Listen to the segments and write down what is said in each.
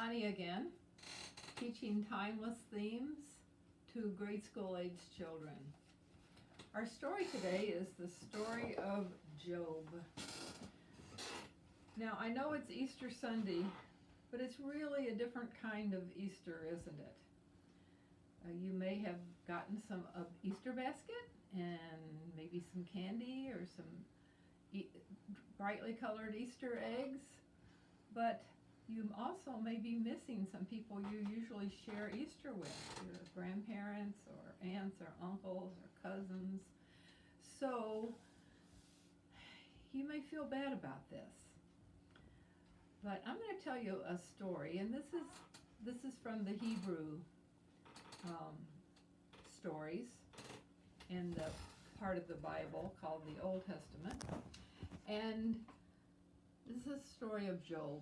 Bonnie again, teaching timeless themes to grade school aged children. Our story today is the story of Job. Now, I know it's Easter Sunday, but it's really a different kind of Easter, isn't it? You may have gotten some Easter basket and maybe some candy or some brightly colored Easter eggs, but you also may be missing some people you usually share Easter with, your grandparents or aunts or uncles or cousins. So you may feel bad about this. But I'm going to tell you a story, and this is from the Hebrew stories in the part of the Bible called the Old Testament. And this is a story of Job.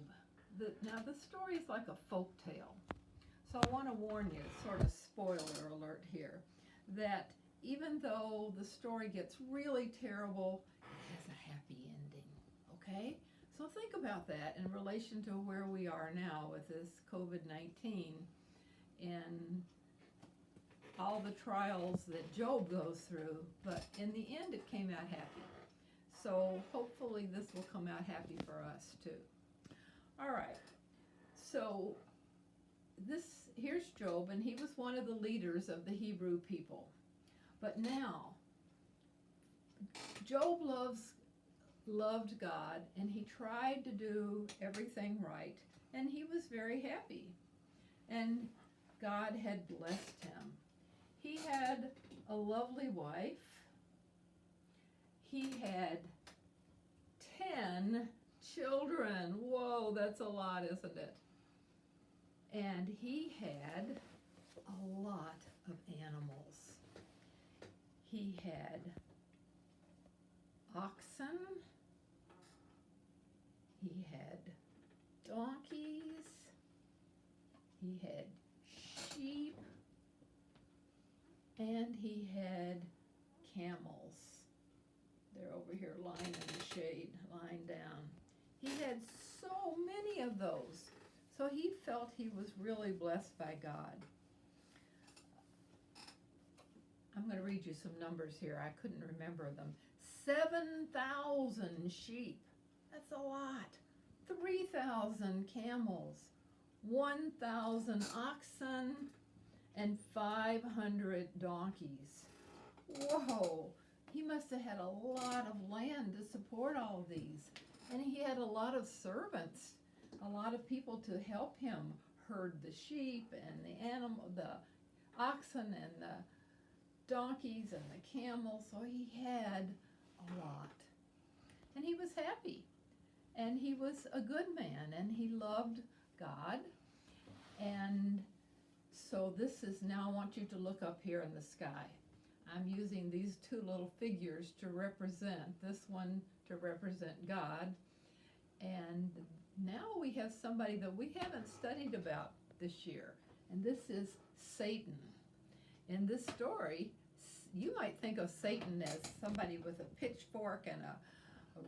Now the story is like a folk tale. So I want to warn you, sort of spoiler alert here, that even though the story gets really terrible, it has a happy ending, okay? So think about that in relation to where we are now with this COVID-19 and all the trials that Job goes through, but in the end it came out happy. So hopefully this will come out happy for us too. All right, so here's Job, and he was one of the leaders of the Hebrew people. But now, Job loved God, and he tried to do everything right, and he was very happy. And God had blessed him. He had a lovely wife. He had 10 children. Whoa, that's a lot, isn't it? And he had a lot of animals. He had oxen. He had donkeys. He had sheep. And he had camels. They're over here lying in the shade, lying down. He had so many of those. So he felt he was really blessed by God. I'm going to read you some numbers here. I couldn't remember them. 7,000 sheep. That's a lot. 3,000 camels. 1,000 oxen. And 500 donkeys. Whoa! He must have had a lot of land to support all of these. And he had a lot of servants, a lot of people to help him herd the sheep and the oxen and the donkeys and the camels. So he had a lot. And he was happy. And he was a good man, and he loved God. And so this is, now I want you to look up here in the sky. I'm using these two little figures to represent, this one to represent God. And now we have somebody that we haven't studied about this year, and this is Satan. In this story, you might think of Satan as somebody with a pitchfork and a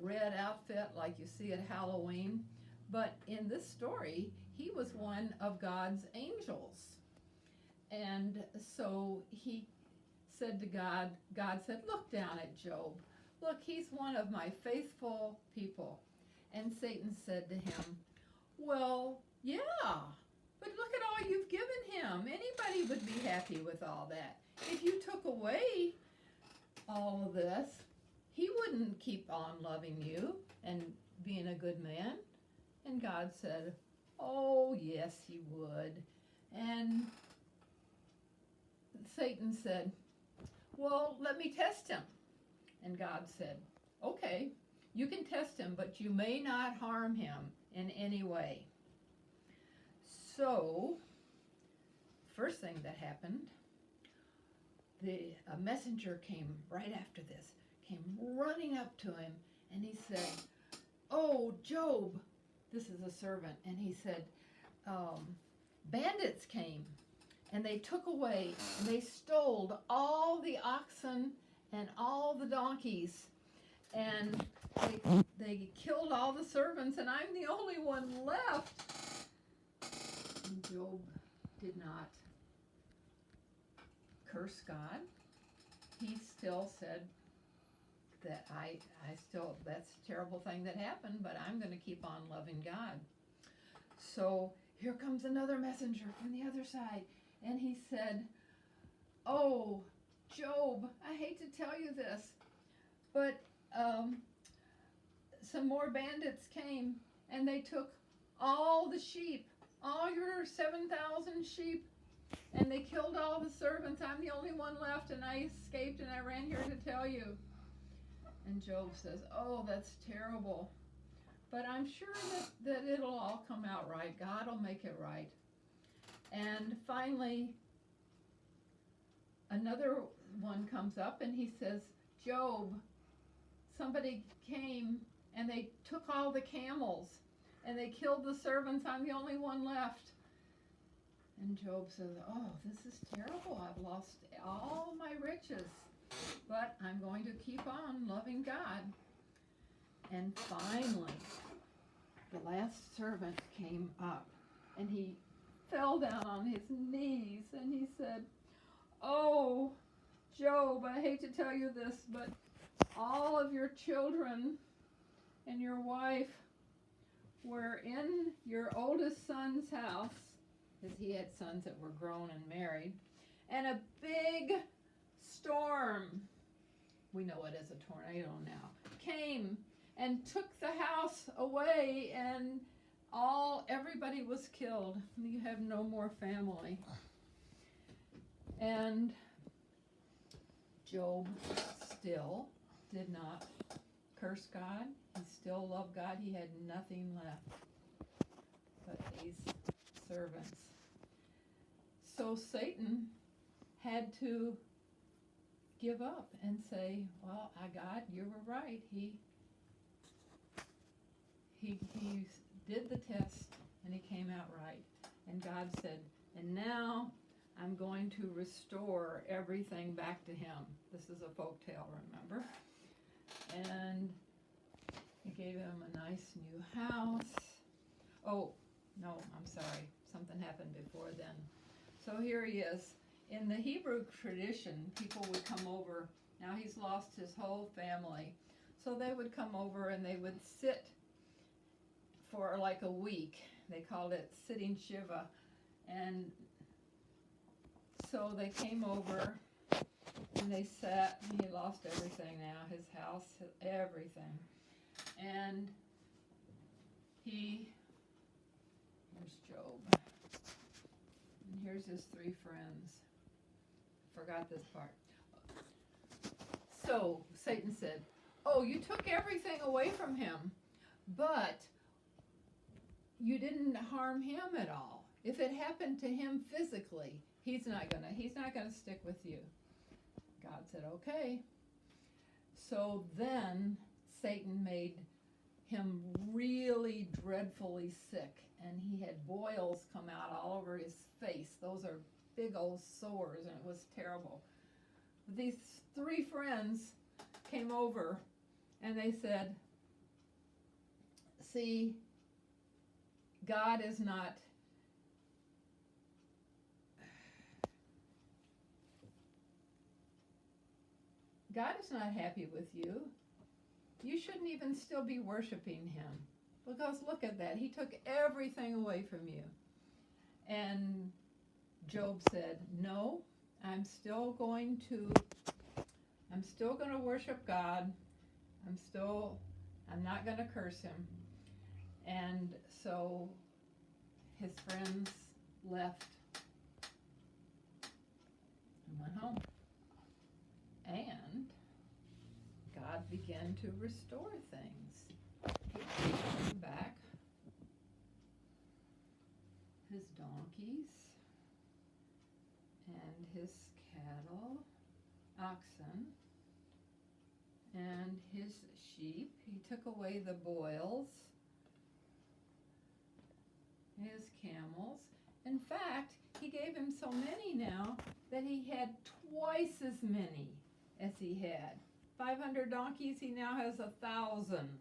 red outfit like you see at Halloween, but in this story, he was one of God's angels. And so he said to God, God said, look down at Job. Look, he's one of my faithful people. And Satan said to him, well, yeah, but look at all you've given him. Anybody would be happy with all that. If you took away all of this, he wouldn't keep on loving you and being a good man. And God said, oh, yes, he would. And Satan said, well, let me test him. And God said, okay, you can test him, but you may not harm him in any way. So, first thing that happened, a messenger came right after this, came running up to him, and he said, oh, Job, this is a servant, and he said, bandits came, and they took away, and they stole all the oxen and all the donkeys, and they killed all the servants, and I'm the only one left. Job did not curse God. He still said that that's a terrible thing that happened, but I'm going to keep on loving God. So here comes another messenger from the other side, and he said, "Oh, Job, I hate to tell you this, but some more bandits came, and they took all the sheep, all your 7,000 sheep, and they killed all the servants. I'm the only one left, and I escaped, and I ran here to tell you." And Job says, "Oh, that's terrible. But I'm sure that it'll all come out right. God will make it right." And finally, another one comes up, and he says, "Job, somebody came, and they took all the camels, and they killed the servants. I'm the only one left." And Job says, "Oh, this is terrible. I've lost all my riches, but I'm going to keep on loving God." And finally, the last servant came up, and he fell down on his knees, and he said, "Oh, Job, I hate to tell you this, but all of your children and your wife were in your oldest son's house," because he had sons that were grown and married, "and a big storm," we know it as a tornado now, "came and took the house away, and everybody was killed. You have no more family." And Job still did not curse God. He still loved God. He had nothing left but these servants. So Satan had to give up and say, "Well, God, you were right. He did the test, and he came out right." And God said, "And now I'm going to restore everything back to him." This is a folk tale, remember? And he gave him a nice new house. Oh, no, I'm sorry. Something happened before then. So here he is. In the Hebrew tradition, people would come over. Now he's lost his whole family. So they would come over, and they would sit for like a week. They called it sitting Shiva. And so they came over, and they sat, and he lost everything now, his house, everything. And here's Job. And here's his 3 friends. Forgot this part. So Satan said, "Oh, you took everything away from him, but you didn't harm him at all. If it happened to him physically, he's not gonna stick with you." God said, "Okay." So then Satan made him really dreadfully sick, and he had boils come out all over his face. Those are big old sores, and it was terrible. These 3 friends came over, and they said, "See, God is not happy with you. You shouldn't even still be worshiping him, because look at that. He took everything away from you." And Job said, "No, I'm still going to worship God. I'm not going to curse him." And so his friends left and went home. And God began to restore things. He gave back his donkeys and his cattle, oxen, and his sheep. He took away the boils, his camels. In fact, he gave him so many now that he had twice as many as he had. 500 donkeys, he now has 1,000.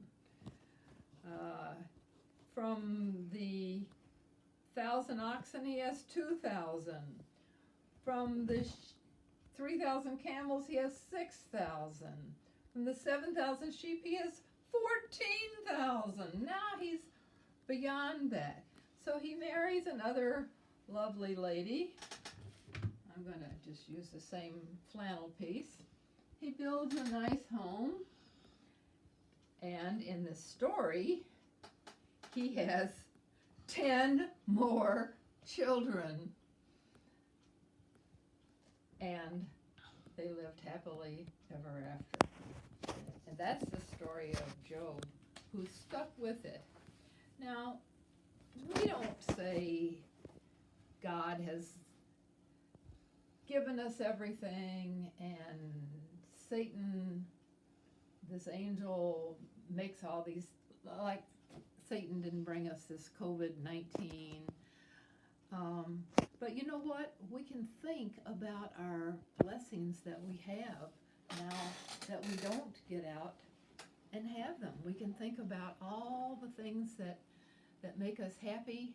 From the 1,000 oxen, he has 2,000. From the 3,000 camels, he has 6,000. From the 7,000 sheep, he has 14,000. Now he's beyond that. So he marries another lovely lady. I'm going to just use the same flannel piece. He builds a nice home. And in the story, he has 10 more children. And they lived happily ever after. And that's the story of Job, who stuck with it. Now, we don't say God has given us everything and Satan, this angel, makes all these, like Satan didn't bring us this COVID-19. But you know what? We can think about our blessings that we have now that we don't get out and have them. We can think about all the things that make us happy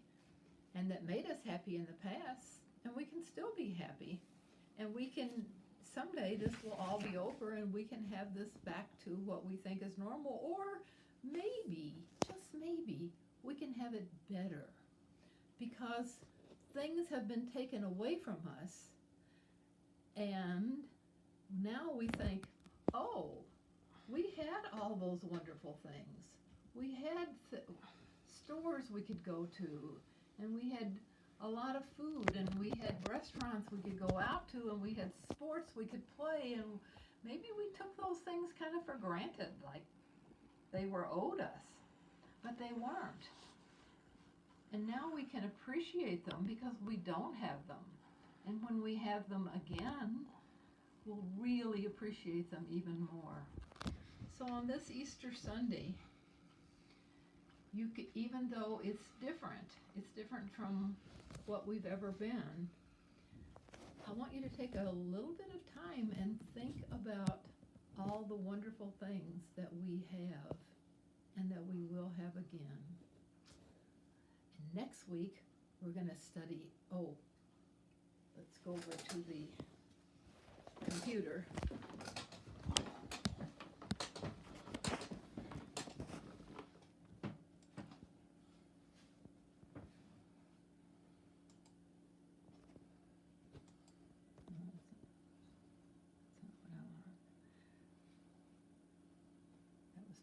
and that made us happy in the past, and we can still be happy. And we can, someday this will all be over and we can have this back to what we think is normal, or maybe, just maybe, we can have it better because things have been taken away from us, and now we think, oh, we had all those wonderful things. We had stores we could go to, and we had a lot of food, and we had restaurants we could go out to, and we had sports we could play, and maybe we took those things kind of for granted, like they were owed us, but they weren't. And now we can appreciate them because we don't have them. And when we have them again, we'll really appreciate them even more. So on this Easter Sunday, you could, even though it's different from what we've ever been, I want you to take a little bit of time and think about all the wonderful things that we have and that we will have again. And next week, we're going to study, let's go over to the computer.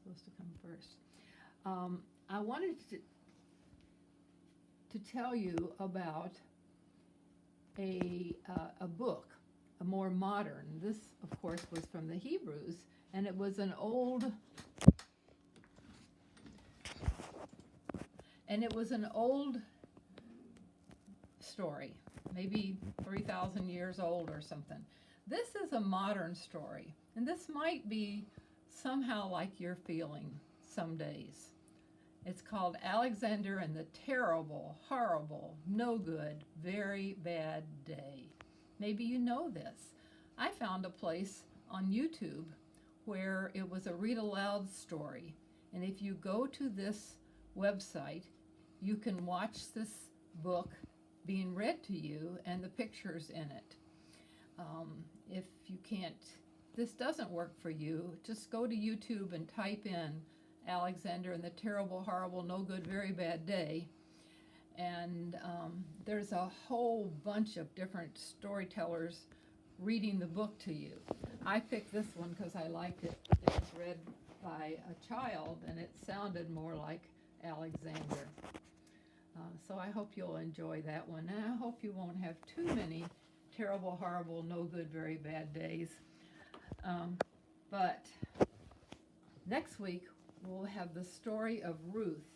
Supposed to come first. I wanted to tell you about a book, a more modern. This, of course, was from the Hebrews, and it was an old story, maybe 3,000 years old or something. This is a modern story, and this might be somehow like you're feeling some days. It's called Alexander and the Terrible, Horrible, No Good, Very Bad Day. Maybe you know this. I found a place on YouTube where it was a read aloud story. And if you go to this website, you can watch this book being read to you and the pictures in it. If you can't, this doesn't work for you, just go to YouTube and type in Alexander and the Terrible, Horrible, No Good, Very Bad Day. And there's a whole bunch of different storytellers reading the book to you. I picked this one because I liked it. It was read by a child and it sounded more like Alexander. So I hope you'll enjoy that one. And I hope you won't have too many terrible, horrible, no good, very bad days. But next week we'll have the story of Ruth,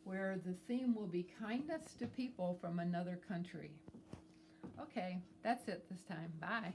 where the theme will be kindness to people from another country. Okay, that's it this time. Bye.